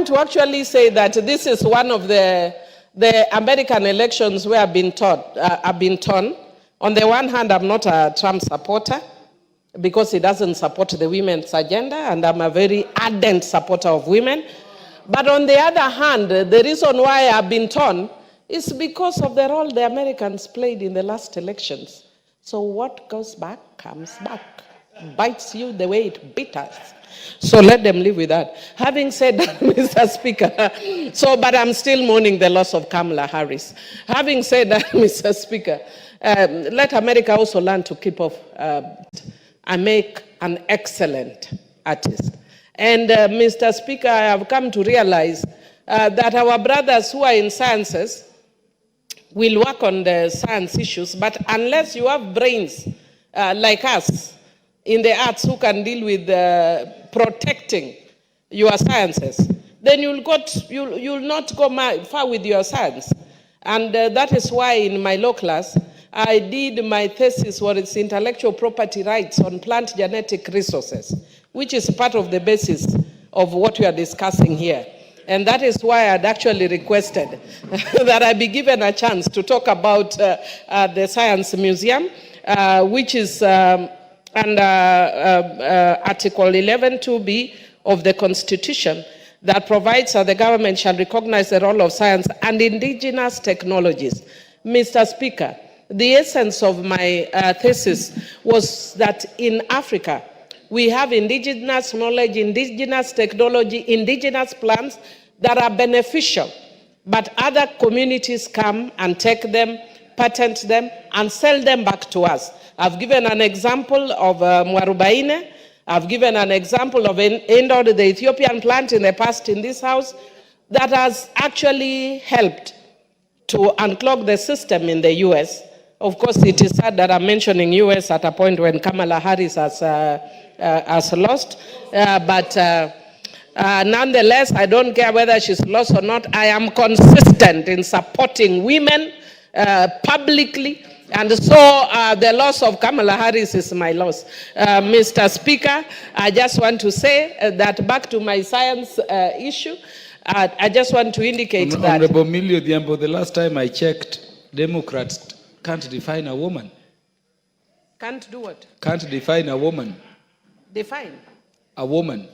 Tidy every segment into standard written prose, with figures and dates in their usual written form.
want to actually say that this is one of the American elections where I've been torn. On the one hand, I'm not a Trump supporter because he doesn't support the women's agenda, and I'm a very ardent supporter of women. But on the other hand, the reason why I've been torn is because of the role the Americans played in the last elections. So what goes back comes back, bites you the way it bit us. So let them live with that. Having said that, Mr. Speaker, but I'm still mourning the loss of Khamala Harris. Having said that, Mr. Speaker, let America also learn to keep off and make an excellent artist. And Mr. Speaker, I have come to realize that our brothers who are in sciences will work on the science issues, but unless you have brains like us in the arts who can deal with protecting your sciences, then you'll not go far with your science. And that is why in my law class, I did my thesis for its intellectual property rights on plant genetic resources, which is part of the basis of what we are discussing here. And that is why I'd actually requested that I be given a chance to talk about the Science Museum, which is under Article 11(2)(b) of the Constitution that provides that the government shall recognize the role of science and indigenous technologies. Mr. Speaker, the essence of my thesis was that in Africa, we have indigenous knowledge, indigenous technology, indigenous plants that are beneficial, but other communities come and take them, patent them, and sell them back to us. I've given an example of mwarubaine. I've given an example of Endor, the Ethiopian plant in the past in this house, that has actually helped to unclog the system in the US. Of course, it is sad that I'm mentioning US at a point when Khamala Harris has lost. Nonetheless, I don't care whether she's lost or not. I am consistent in supporting women publicly. And so the loss of Khamala Harris is my loss. Mr. Speaker, I just want to say that back to my science issue, I just want to indicate that... Honorable Millie Odhiambo, the last time I checked, Democrats can't define a woman. Can't do what? Can't define a woman. Define? A woman.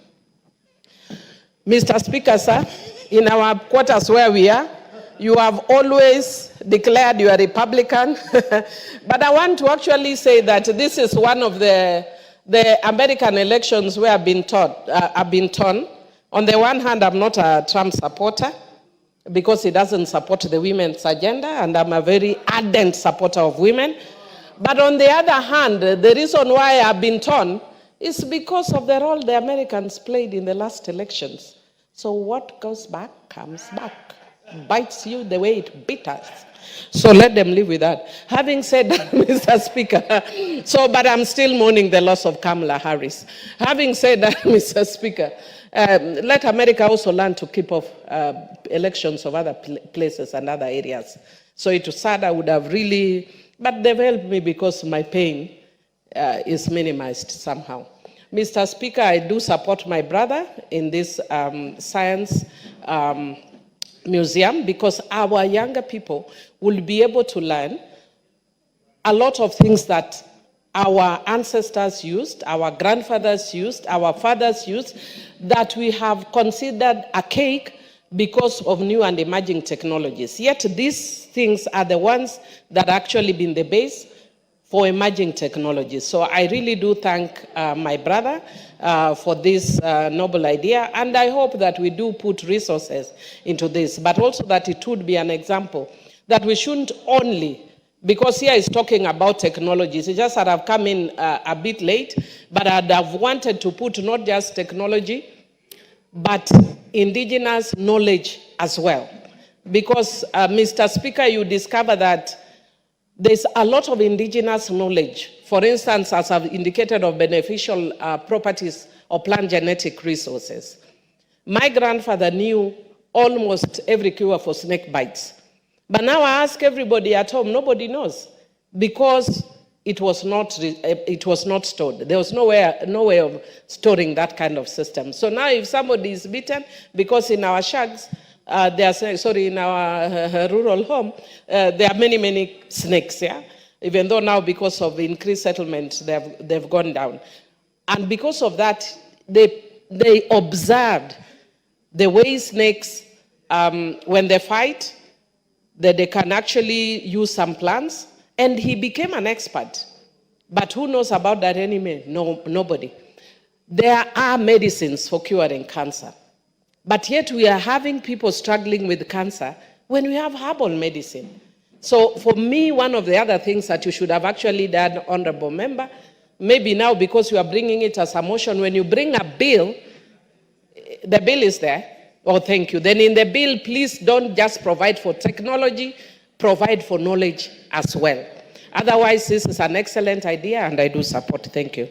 Mr. Speaker, sir, in our quarters where we are, you have always declared you are Republican. But I want to actually say that this is one of the American elections where I've been torn. On the one hand, I'm not a Trump supporter because he doesn't support the women's agenda, and I'm a very ardent supporter of women. But on the other hand, the reason why I've been torn is because of the role the Americans played in the last elections. So what goes back comes back, bites you the way it bit us. So let them live with that. Having said that, Mr. Speaker, but I'm still mourning the loss of Khamala Harris. Having said that, Mr. Speaker, let America also learn to keep off elections of other places and other areas. So it was sad, I would have really, but they've helped me because my pain is minimized somehow. Mr. Speaker, I do support my brother in this science museum because our younger people will be able to learn a lot of things that our ancestors used, our grandfathers used, our fathers used, that we have considered archaic because of new and emerging technologies. Yet these things are the ones that actually been the base for emerging technologies. So I really do thank my brother for this noble idea, and I hope that we do put resources into this, but also that it would be an example that we shouldn't only, because here is talking about technologies, it's just that I've come in a bit late, but I'd have wanted to put not just technology, but indigenous knowledge as well. Because, Mr. Speaker, you discover that there's a lot of indigenous knowledge, for instance, as I've indicated, of beneficial properties of plant genetic resources. My grandfather knew almost every cure for snake bites. But now I ask everybody at home, nobody knows. Because it was not stored. There was no way of storing that kind of system. So now if somebody is beaten, because in our shags, in our rural home, there are many snakes, yeah? Even though now because of increased settlement, they've gone down. And because of that, they observed the way snakes, when they fight, that they can actually use some plants, and he became an expert. But who knows about that anyway? No, nobody. There are medicines for curing cancer, but yet we are having people struggling with cancer when we have herbal medicine. So for me, one of the other things that you should have actually done, honorable member, maybe now because you are bringing it as a motion, when you bring a bill, the bill is there. Oh, thank you. Then in the bill, please don't just provide for technology, provide for knowledge as well. Otherwise, this is an excellent idea, and I do support. Thank you.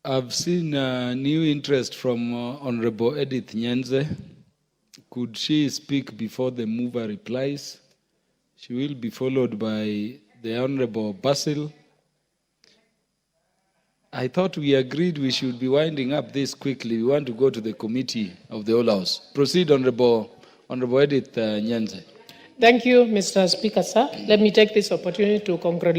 I've seen new interest from Honorable Edith Nyenze. Could she speak before the mover replies? She will be followed by the Honorable Basil. I thought we agreed we should be winding up this quickly. We want to go to the committee of the whole House. Proceed, Honorable Edith Nyenze. Thank you, Mr. Speaker, sir. Let me take this opportunity to congratulate